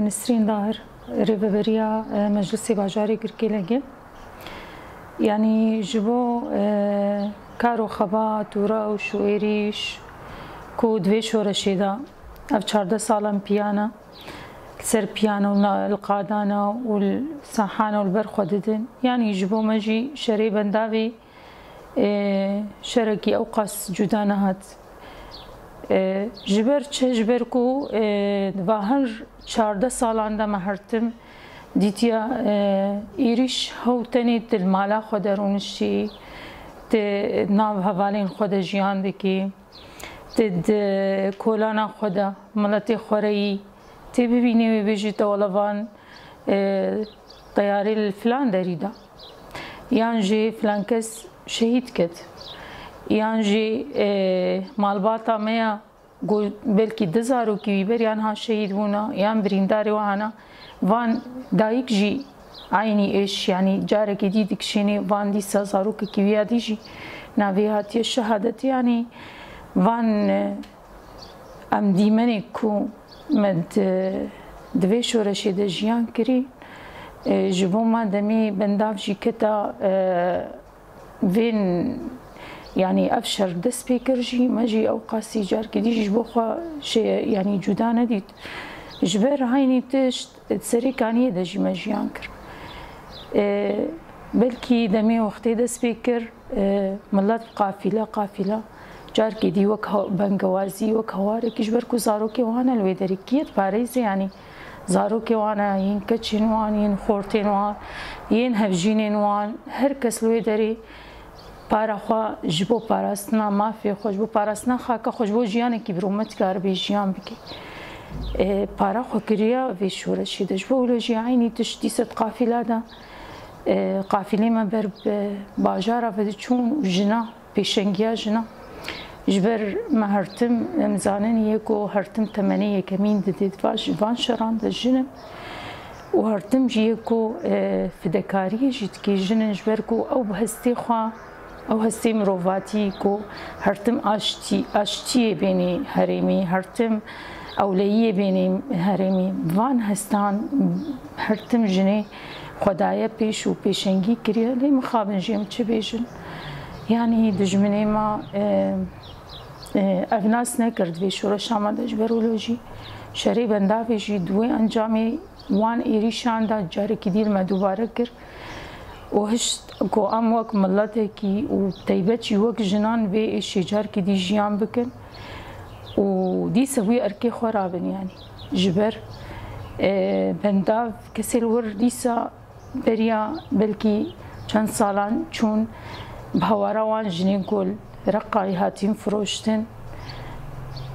نسرين ظاهر ريفابريا مجلس باجاري كركيلجي يعني جبو كارو خبات ورا وشويريش كو دوي شورشيدا اف 14 سالم بيانا سر بيانو القادانا والصحانة والبرخو ددن يعني جبو مجي شري بنداوي شركي اوقاس جدانهات جبر چه جبر کو دواهر 14 سالان دا مهرتم دیتیا ایریش هوتنی دل مالا خود درونشی ت ناو حوالین خود جیان دکی تد کولانا خود ملت خوری تی ببینی و بیجی تولوان طیاری الفلان دریدا یانجی فلان کس شهید کد یانجی مالباتا میا بلکی دزارو کی بیان ها شهید بونا یان برینداری وهانا وان دایک جی عینی ایش یعنی جاره کی دیدک شینی وان دی سازارو کی ویادی جی نویاتی شهادت یعنی وان ام دیمنی کو مد دوی شورشی د جیان کری جبو ما دمی بنداف جی کتا وین يعني أبشر دس بيكرجي ماجي أو قاسي جار كديش بوخا شيء يعني جدا نديت جبر هايني تشت تسري كاني دجي ماجي أنكر بلكي دمي وقتي دس بيكر ملات قافلة جار كدي وك بنجوازي وك هوارك جبر كو زاروكي وانا الويدري كيت باريس يعني زاروكي وانا ين كتشين وان ين خورتين وان ين هفجينين وان هر كس الويدري پارا خوا جبو پاراستنا مافی خوش بو پاراستنا خاکا خوش بو جیان کی برومت کار به جیان بکی پارا خو کریا و شورشی د جبو لوجی عینی تشتی ست قافله دا قافله ما بر باجارا و چون جنا پیشنگیا جنا جبر مهرتم مزانن یکو هرتم تمنی کمین دید واش وان شران د جن و هرتم جیکو فدکاری جیت کی جن جبر کو او بهستی خوا او هستی مروفاتی کو هرتم آشتی بینی هرمی هرتم اولیه بینی هرمی وان هستان هرتم جنه خدای پیش و پیشنگی کریه لی مخابن جیم چه بیشن یعنی دجمنه ما اغناس نکرد وی شورش آمده جبرولوژی شری بنداوی جی دوی انجامی وان ایریشان دا جاری که دیل ما دوباره کرد وهشت کو ام وك ملته کی و تیبچی وک جنان و شجار کی دی جیان بکن و دی سوی ارکی خرابن يعني جبر بنداف کسل ور دیسا بریا بلکی چند سالان چون بهواروان جنین کل رقای هاتین فروشتن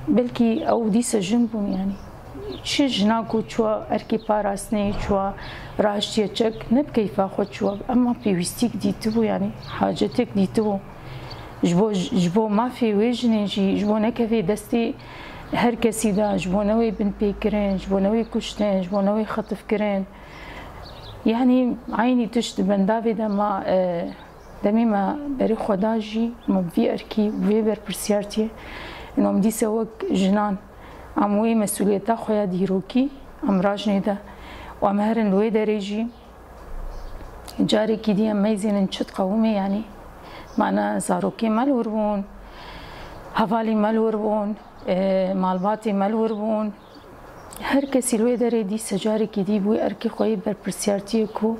بلکی او دیسا جنبون يعني چه جناکو چوا ارکی پاراستنی چوا راشتیه چک نب کیفا خود چوا اما پیوستیک دیتو یعنی حاجتک دیتو جبو ما فی ویجنی جبو نکوی دستی هر کسی دا جبو نوی بن پیکرین جبو نوی کشتین جبو نوی خطف کرین یعنی عینی تشت بنداوی دا ما دمی ما بری خدا جی ما بی ارکی وی بر پرسیارتیه انو مدیسه وک جنان اموی مسئولیتا خویا دیروکی امراج نیده و امهرن لوی دریجی جاری کی دیم میزینن چت قومه یعنی معنا زاروکی ملور بون حوالی ملور بون مالباتی ملور بون هر کسی لوی دری دی سجاری کی دی بوی ارکی خوی بر پرسیارتی کو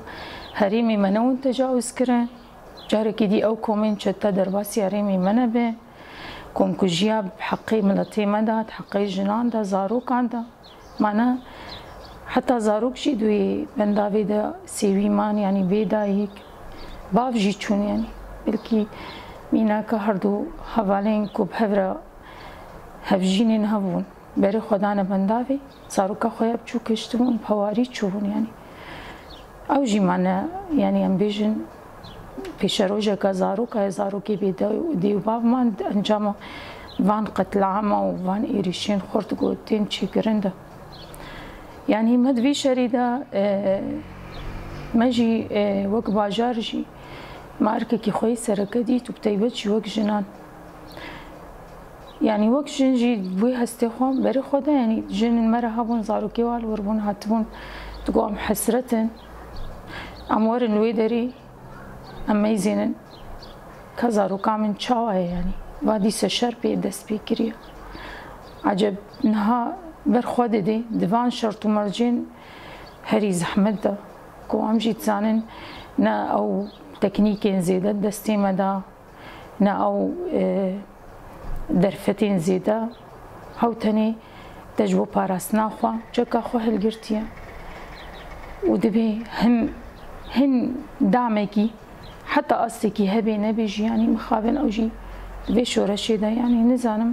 هریمی منون تجاوز کرن جاری کی دی او کومین چتا درواسی هریمی منه به كون كجياب حقي ملتي مدات حقي جنان دا زاروك عندا معنا حتى زاروك شي دوي بنداوي دا سيوي مان يعني بيدا هيك باف جي چون يعني بلكي مينا كهردو حوالين كو بهورا هفجينين هفون بري خدانا بنداوي زاروكا خويا بچو كشتبون بهواري چوبون يعني او جي معنا يعني ام بيجن پیشروجه که زاروکی دیو باب من انجام وان قتل عامه و وان ایریشین خورد گوتین چی گرنده یعنی مدوی شریده مجی وک باجار جی مارکه کی خوی سرکه دی تو بتیبت وک جنان يعني وەک ژنجی بووی هەستێ خۆم بەری خۆدا ینی ژنن مەرە هەبوون زارۆکێ وال وەربوون هاتبوون دگۆ ئەم حەسرەتن ئەم وەرن وێ دەری ئەم مەیزێنن کە زارۆکا من چاوایە ینی وا دیسە شەر پێ دەست پێ کردە عەجەب نها بەرخوا دەدێ دیڤان شەرت و مەرجێن هەری زەحمەتدا کۆ ئەم ژی تزانن نە ئەو تەکنیکێن زێدە دەستێ مەدا نە ئەو دەرفەتێن زێدە هەوتەنێ دەج بۆ پاراستنا خوا جەکا خۆ هەلگرتیە و دەبێ هەن دامێکی حتا ئاستێکی هەبێ نەبێ ژیانی مخابن ئەو ژی دەبێ شۆرەشێدا یانی نزانم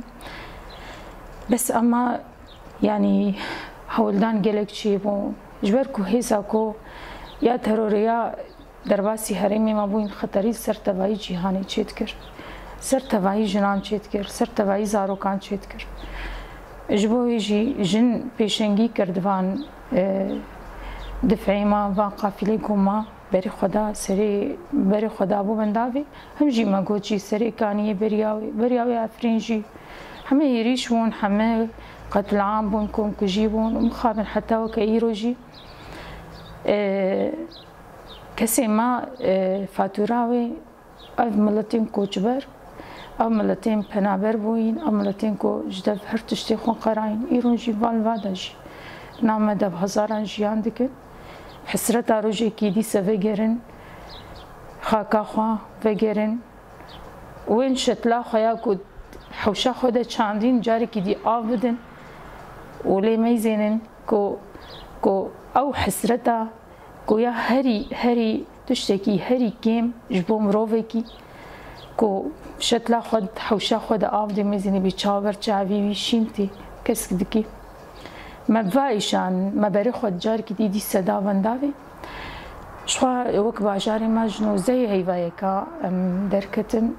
بەس ئەمە ینی هەوڵدان gelek çê bûn ji ber ku hêza ku ya terorê ya derbaasî herêmê me bûyîn xeterî sertevayî cîhanê çê dikir sertevayî jinan çê dikir sertevayî zarokan çê dikir ji bo wê jî jin pêşengî kir divan difeyê me van qafîlê ku ma berî xweda serê berî xweda bû bendavê him jî me goçî serê kaniyê beriya wê Efrîn jî heme êrîş bûn heme قتل عام بون كون كجيبون ومخابن حتى وكايروجي كسي ما فاتوراوي اف ملتين كوچبر او ملتين پنابر بوين او ملتين كو جدف هر تشتي خون قراين ايرونجي والواداجي نامه دب هزاران جيان دكن حسرت روجي كي دي سفگرن خاكا خوا فگرن وين شتلا خيا كو حوشا خود چاندين جاري كي دي آف بدن ولي ميزينن كو او حسرتا كو يا هري تشتكي هري كيم جبو مروفكي كو شتلا خود حوشا خود آف دي ميزيني بيچاور چاوي ويشينتي كسك دكي ما بايشان ما بري خود جار كي دي صدا ونداوي شوا وك باجاري ما جنو زي هيوايكا دركتن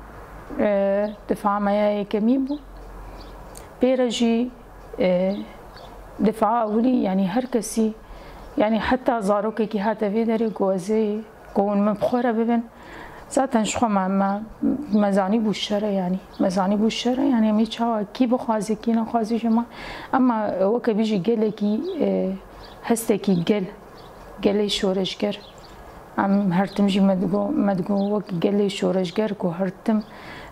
دفاع مايا كميبو بيرجي دفاع أولي يعني هر كسي يعني حتى زاروكي كي هاتا في داري قوازي قوون مبخورة ببن ذاتا شخوا ما مزاني بوشرة يعني مزاني بوشرة يعني مي چاوا كي بخوازي كي نخوازي جما أما وكا بيجي قلكي هستكي قلي شورشگر ام هرتم جي مدگو وك قلي شورشگر كو هرتم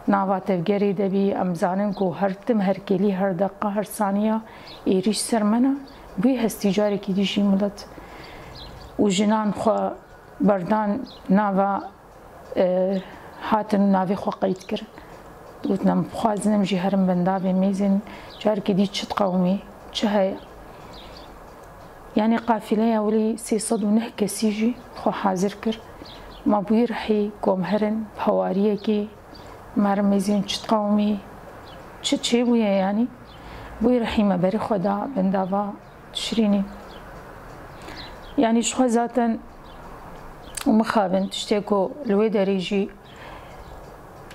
ناوا تفگری دبی ام زانن کو هرتم هر کلی هر دقیقه هر ثانیه ایریش سرمنه بی هستی جاری کی دیشی ملت و جنان خو بردان ناوا هاتن ناوی خو قید کرد وتنم خوازنم جی هرم بنداوی میزن جاری کی دی چت قومی چه هي يعني قافله ولي 309 كسيجي خو حاضر كر ما بيرحي قوم هرن بهواريه كي مرمزين چت قومي چه بويا يعني بوي رحيمه بري خدا بنداوا تشريني يعني شخو ذاتا ومخابن تشتكو الوي دريجي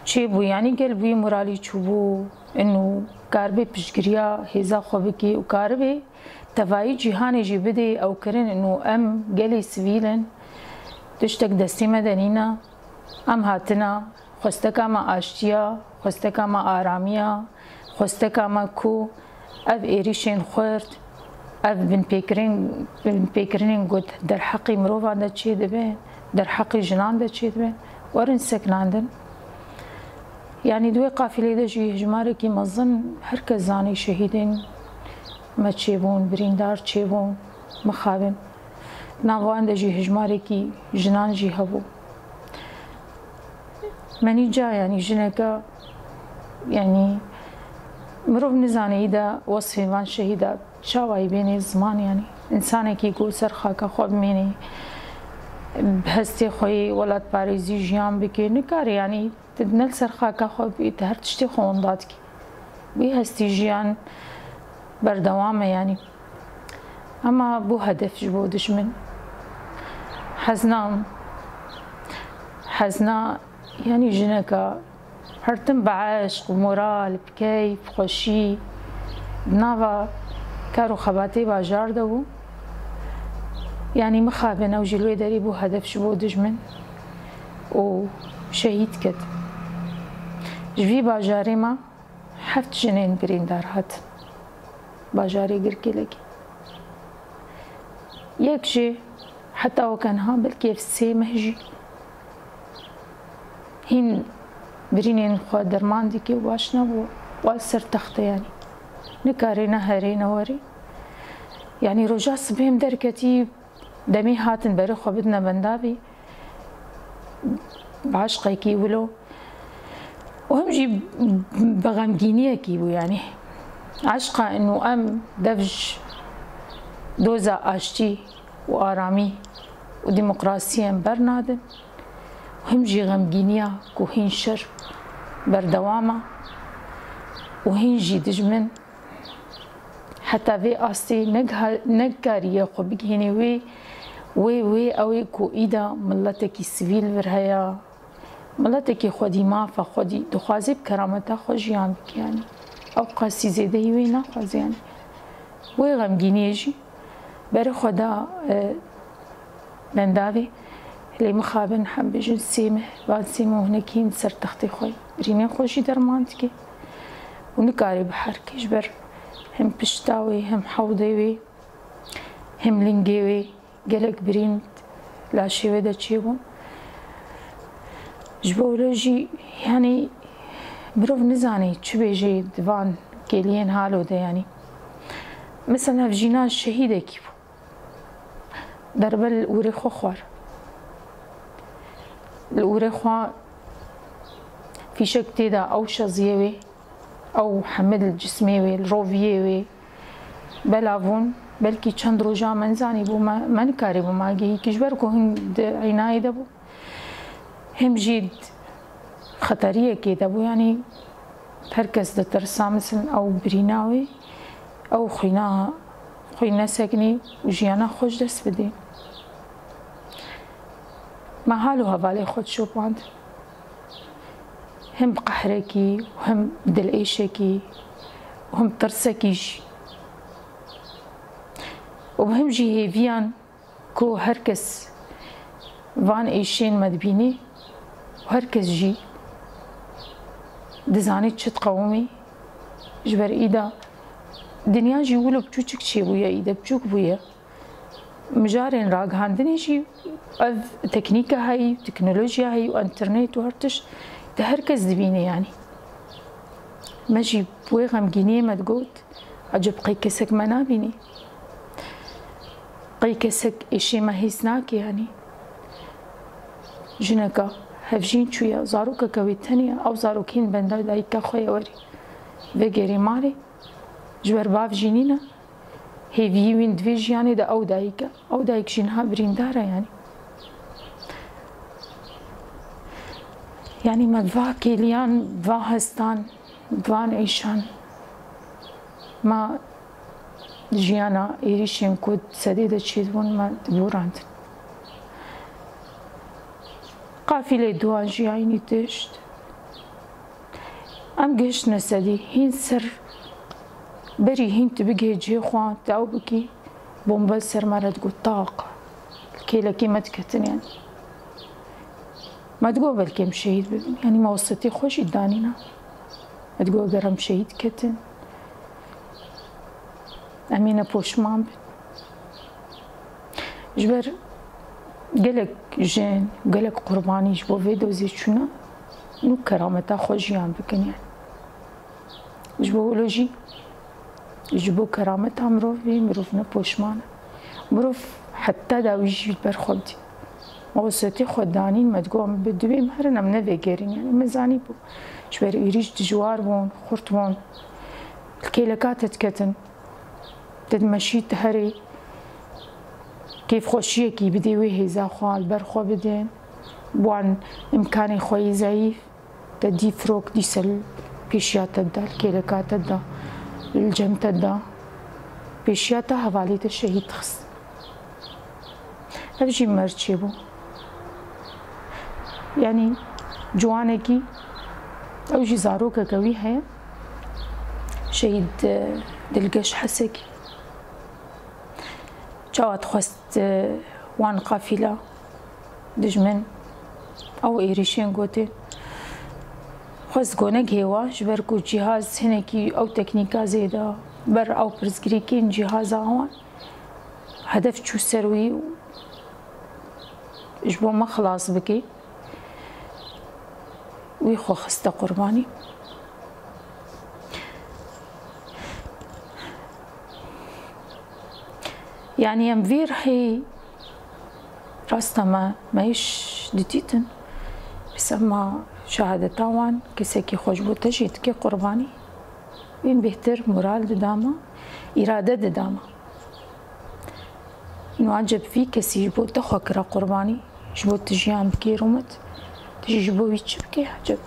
چه بو يعني قلبي مورالي چوبو انه كاربي بشگريا هيزا خوبكي وكاربي تفاي جهاني جي بدي او كرن انه ام قلي سويلن تشتك دستي مدنينا ام هاتنا خستکا ما آشتیا خستکا ما آرامیا خستکا ما کو اف ایریشین خورد اف بن پیکرین گود در حقی مروفان دا چی دبین در حقی جنان دا چی دبین ورن سکناندن يعني دوی قافله دا جی هجماره کی مظن هر کس زانی شهیدین ما چیبون بریندار چیبون مخابن ناوان دا جی هجماره کی جنان جی هبو مني جا يعني جنكا يعني مروف نزاني إذا وصفي وان شهيدا شاوي بيني زمان يعني إنسانك يقول سرخاك خوب مني بهستي خوي ولاد باريزي جيان بكي نكار يعني تدنل سرخاك خوب يتهر تشتي خونداتك بهستي جيان بردوامة يعني أما بو هدف جبو دشمن حزنا يعني جنكا هرتم بعشق ومورال بكيف خوشي بنافا كارو خباتي باجار دو يعني مخابن او جلوي داري بو هدف شبو دجمن و شهيد كد جوي باجاري ما هفت جنين بریندار هات باجاری گرکلگی یک جه حتی وکنها بلکه سی مهجی هین برینین خود درمان دیگه واش نبود و سر تخته یعنی نکاری نهاری نواری یعنی رجا صبحیم درکتی دمی هاتن بری خو بدنا بندابی بعشقی کی ولو وهم جي بغمجينية كيبو يعني عشقة انه ام دفج دوزا اشتي وارامي وديمقراطية برنادن وهم جي غمجينية كوهين شر بردوامة وهين جي دجمن حتى في أصلي نقارية خو بجهني وي أوي كو إيدا ملتكي سيفيل برهيا ملتكي خودي ما فخودي دخوازي بكرامتا خو جيان بك يعني أو قاسي زيده وي ناخواز يعني وي غمجيني يجي بري خدا بنداوي اللي مخابن حم بجن سيمه بعد سيمه هناكين سر تختي خوي بريني خوشي درمانتكي ونكاري بحركي جبر هم بشتاوي هم حوضيوي هم لنجيوي قلق برين لا شي ودا تشيبون جبولوجي يعني بروف نزاني شو بيجي دفان كيلين هالو ده يعني مثلا في جينا الشهيدة كيفو درب الأوريخو خوار الأوريخو في شك تيدا أو شزيوي أو حمد الجسميوي الروفيوي بلافون بلكي چند روجا منزاني بو ما نكاري بو ماجي كجبر كو هند عناية دبو هم جيد خطرية كده بو يعني هركز ده ترسا مثلا أو بريناوي أو خوينا ساكني وجيانا خوش دست بدي ما حالو هفالي خود شو باند هم قحركي وهم دلقيشكي وهم ترسكيش وبهم جي هيفيان كو هركس فان ايشين مدبيني وهركس جي دزاني تشت قومي جبر ايدا دنيا جي ولو بچوچك چي بويا ايدا بچوك بويا مجارين راق هاندني جي اف تكنيكا هاي تكنولوجيا هاي وانترنت وهرتش ده هركس دبيني يعني ماجي بوي غمجيني ما تقول عجب قيكسك ما نابيني قيكسك اشي ما هيسناك يعني جنكا هفجين شوية زاروكا كويتانيا او زاروكين بندا دايكا خويا وري وغيري مالي جبر باف جينينا هيفي وين دفيج يعني دا او دايك جينها بريندارا يعني ما دفا كيليان دفا هستان دفان ايشان ما جيانا ايريشين كود سديدة تشيدون ما دبوراند قافلة دوان جي عيني تشت ام قشت نسدي هين سر بري هين تبقي جي خوان تاو بكي بومبل سر مرة تقول طاقة الكيلة ما تكتن يعني ما تقول بلكي مشهيد يعني ما وصلتي خوش ادانينا ما تقول قرم شهيد كتن أمينة بوشمان جبر قلق جين قلق قرباني جبو فيدو زي شونا نو كرامتا خوشيان بكن يعني جبو لوجي جبو كرامتا مروف بي مروفنا بوشمان مروف حتى داويجي برخوبتي موسطي خدانين ما تقول بدوي مهرنا من فيجرين يعني مزاني بو جبر يريج دجوار بون خورت بون الكيلكات تكتن تدمشيت هري كيف خوشيه كي بدي ويه زاخوال برخو بدين بوان امكاني خوي ضعيف تدي فروك دي سل بيشيات تدا الكيلكات تدا الجم تدا بيشيات هوالي الشهيد خص هفجي مرشي بو يعني جوانكي او جي زاروكا كوي هيا شهيد دلقش حسكي جوات خست وان قافلة دجمن أو إيريشين قوتي خواست گونگ هوا جبر کو جهاز هنکی او تکنیکا زیده بر او پرزگری کین جهاز آوان هدف چو سروی جبو ما خلاص بکی وی خو خسته قربانی يعني ام فير هي راستا ما ايش دتيتن بس اما شهادة تاوان كسيكي خوش بو تجيت كي قرباني وين بهتر مورال دداما إرادة دداما إنو عجب في كسي جبو تخوكرا قرباني جبو تجيان بكي رومت تجي جبو ويتش بكي عجب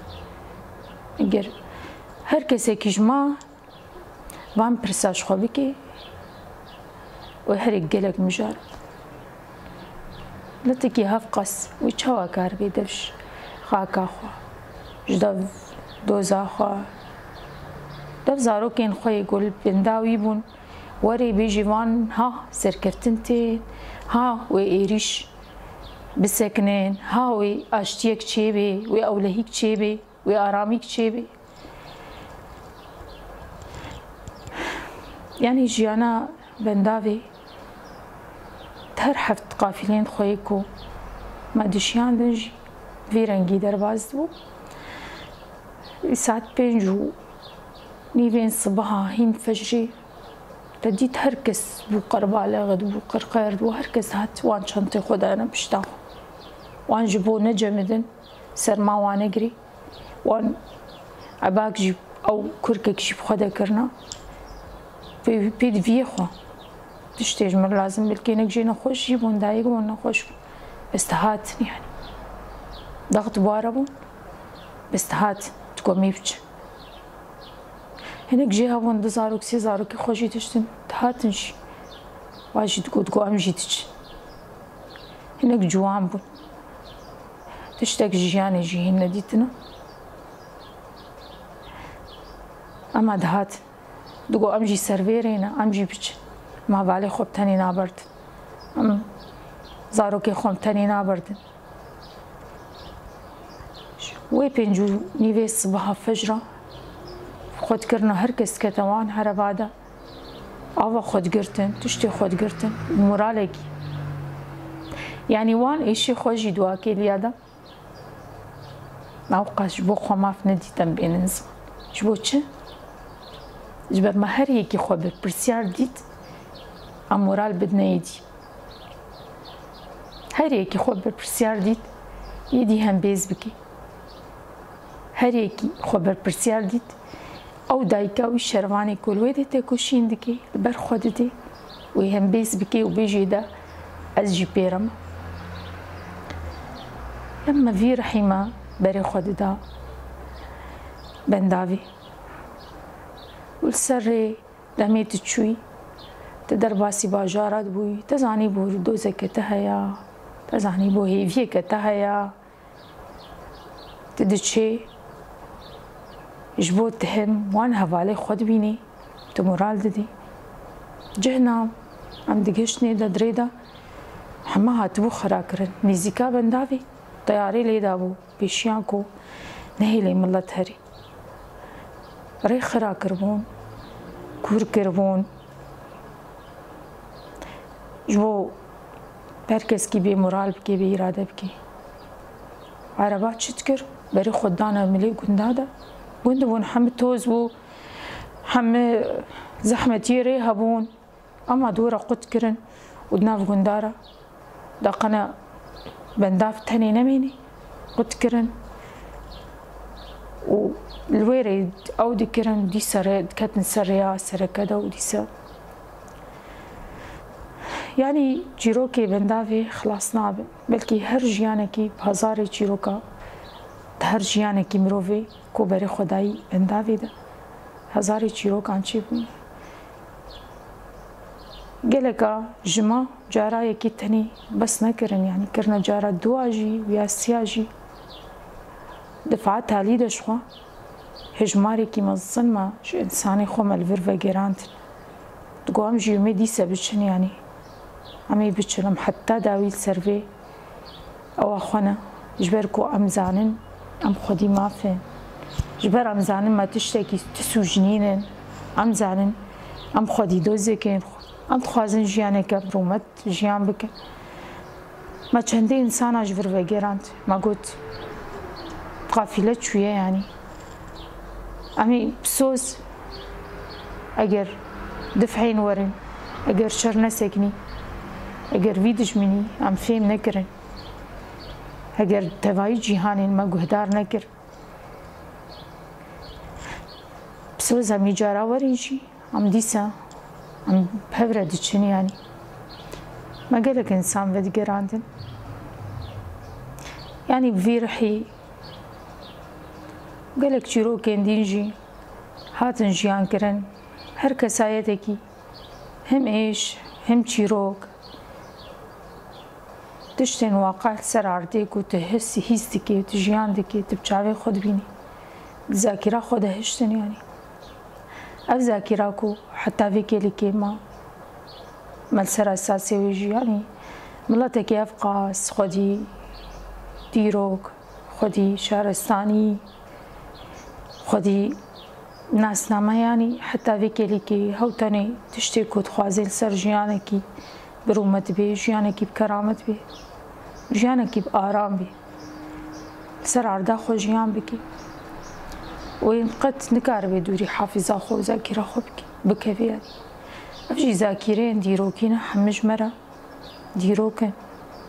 اگر هر كسيكي جما وان برساش خو بكي وهرق قلق مجال لا تكي هفقس ويتشوا كار بيدفش خاكا خوا جدف دوزا خوا دف زارو كين خو يقول بنداوي بون وري بيجي وان ها سركرتنتين ها وإيريش بسكنين ها وي اشتيك تشيبي وي اولهيك تشيبي وي اراميك تشيبي يعني جيانا بنداوي هر حفت قافلين خويكو ما دشيان دنجي في رنگي درباز بو ساعت بينجو نيفين صباحا هين فجري تديت هركس بو قربالة غد بو قرقير بو هركس هات وان شنطي خودا انا بشتاخ وان جبو نجمدن سر ما وان اقري وان عباك جيب او كركك جيب خودا كرنا بيد فيخو تشتيج مر لازم بالكينك جينا خوش جيبون دايقون نخوش استهات يعني ضغط بواربون بستهات تقومي بج هناك جيها بون دزاروك سيزاروك خوشي تشتن تهاتنشي واجي تقوم جيتج هناك جوان بون تشتاق جياني جيهن ديتنا اما دهات دقو امجي سرفيرينا امجي بج ما بالي خوب تاني نابرد زاروكي خوم تاني نابردن وي بينجو نيفي صباحا فجرة خود كرنا هركس كتوان هربادا اوا خود قرتن تشتي خود قرتن مورالكي يعني وان ايشي خوجي دواكي ليادا اوقاش بو خو ماف نديتن بيننز جبو چه جبر ما هر يكي خو برسيار ديت امورال بدنا يدي هر يكي خو برسيار ديت يدي هم بيز بكي هر يكي خو برسيار ديت او دايكاوي شرواني كل ويدي تكوشين دكي بر خودتي ويهم بيز بكي وبيجي دا از جي بيرم لما في رحيمة بري خود دا بنداوي والسري دميت تشوي تدر باسي باجارات بوي تزاني بو دوزة كتهيا تزاني بو هيفية كتهيا تدشي جبو تهم وان هفالي خود بيني تمورال ددي جهنا ام دقشني دا دريدا حما هاتبو خراكرن ميزيكا بنداوي طياري ليدا بو بيشيانكو نهي لي ملت هري ري خراكر بون كور كربون جبو بركز كي بي مورال بكي بي إرادة بكي عربات شتكر بري خدانا ملي قندادا قندبون حم توز بو حم زحمة يري هبون أما دورة قد كرن ودناف قندارة داقنا بنداف تاني نميني قد كرن والويري أو دي كرن دي سر كاتن سريا سر كدا ودي سر يعني جيروكي بندافي خلاص نابن بلكي هر جيانكي بهزاري جيروكا هر جيانكي مروفي كو بري خداي بندافي ده هزاري جيروكا انشي بون قلقا جما جارا يكي تاني بس نكرن يعني كرنا جارا دواجي ويا سياجي دفعات تالي دشخوا هجماري كي مظلمة شو إنساني خو مالفيرفا جيرانت تقوم جيومي دي سبتشن يعني عمي بتشلم حتى داوي السرفي أو أخوانا جبركو أم زانن أم خدي مافين جبر ام زانن ما تشتكي تسوجنين ام زانن ام خدي دوزكين ام خوازن جيانك برومت جيان بك ما چندي انسان اجبر وگرانت ما قلت قافله شويه يعني امي بسوس اگر دفعين ورن اگر شر نسكني اگر ويدج مني ام فهم نكرن اگر تواي جيهانين ما قهدار نكر بسوز امي جارا ورنجي ام ديسا ام بهورة دچن يعني ما قالك انسان ودگراندن يعني بفيرحي قالك چیرو كندينجي هاتن جيان كرن هر كسايتكي هم ايش هم چیروک تشتن واقع سر عردك و تحسي هيستك و تجياندك تبچاوي خود بيني ذاكرة خود هشتن يعني اف ذاكراكو حتى فيكي لكي ما ملسر اساسي ويجي يعني ملاتك اف قاس خودي ديروك خودي شهرستاني خودي ناس نامه يعني حتى فيكي لكي هوتاني تشتكو تخوازي لسر جيانكي برومت بي جيانكي بكرامت بي جيانكي بآرام بي لسر عردا خو جيان بكي وين قد نكار بي دوري حافظة خو ذاكرة خو بكي يعني افجي ذاكرين ديروكينا حمج مرة ديروكن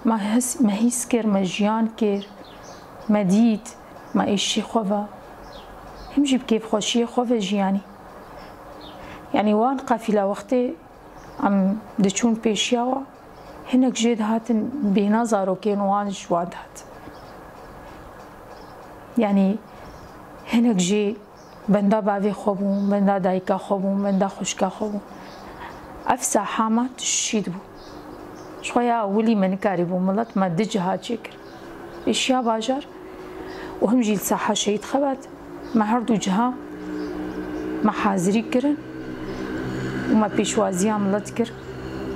ما هيس كير ما جيان كير ما ديت ما ايشي خوفا همجي بكيف خوشي خوفا جياني يعني وان قافلة وقتي عم دچون بيشياوا هناك جيد هاتن بنظرو كين وان جواد هات يعني هناك جي بندا باوي خوبون بندا دايكا خوبون بندا خوشكا خوبون افسا حامات تشيد بو شوية ولي من كاريبو ملت ما دج هات شكر اشياء باجر وهم جيل ساحة شيد خبات ما هردو جها ما حاضري كرن وما بيشوازي عملت كر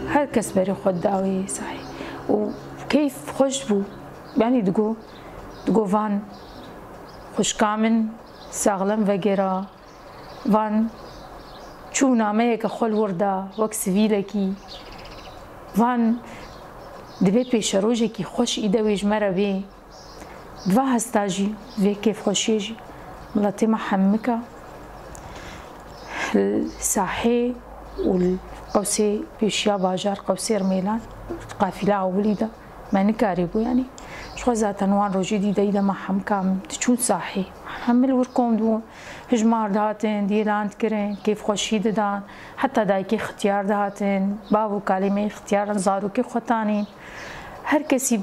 هر كس بري خود داوي صحيح وكيف خوش بو يعني دقو فان خوش كامن ساغلم وغيرا وان چو نامه که خول ورده وک سویلکی وان دبی پیش روزی که خوش ایده ویج مرا بی و هستاجی و کیف خوشیجی ملتی محمکه الساحه والقوسي بيشيا باجار قوسي رميلان قافله اولي ده ما نكاري بو يعني شو ذات انوان روجي دي ده ما حمكام تشون صاحي حمل وركم دو هجمار دهاتن ديلان كرين كيف خوشي ددان حتى دايكي اختيار دهاتن بابو كلمه اختيار زارو كي خوتانين هر كسي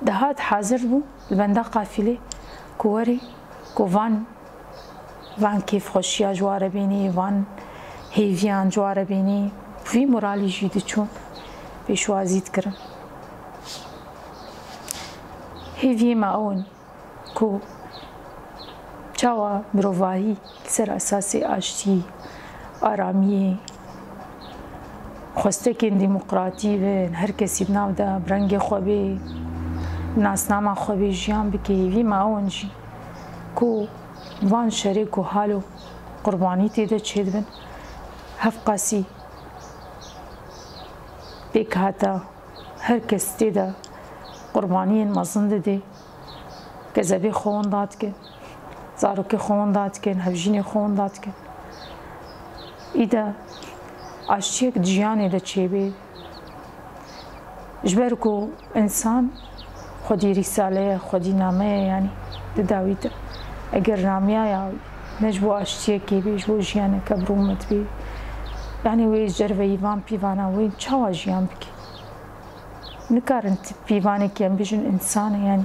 دهات حاضر بو البندا قافله كوري كوفان وان كيف خوشي جوار بيني وان هيفيان جوار بيني في مورالي جيد چون بيشوازيت كرم هيفي ما اون كو چاوا مروواهی سر اساسی آشتی آرامی خواستکین دموکراتی و هر کسی بناو ده برنگ خوابی ناسنامه خوابی جیان بکی وی ما اونجی کو وان شریک و حالو قربانی تیده چید بن هف قاسی بیک هاتا هر کس تیده قربانی مزند ده که زبی خون داد که زاروكي خون داد كن هفجيني خون داد كن إذا عشتيك جياني دا تشيبي جبركو إنسان خدي رسالة خدي نامية يعني داويدا أجر نامية يا نجبو عشتيك بي جبو جياني كبرومت بي يعني ويش جربي يفان بيفانا وين تشاوا جيان بكي نكار انت بيفانك يم بيجن إنسان يعني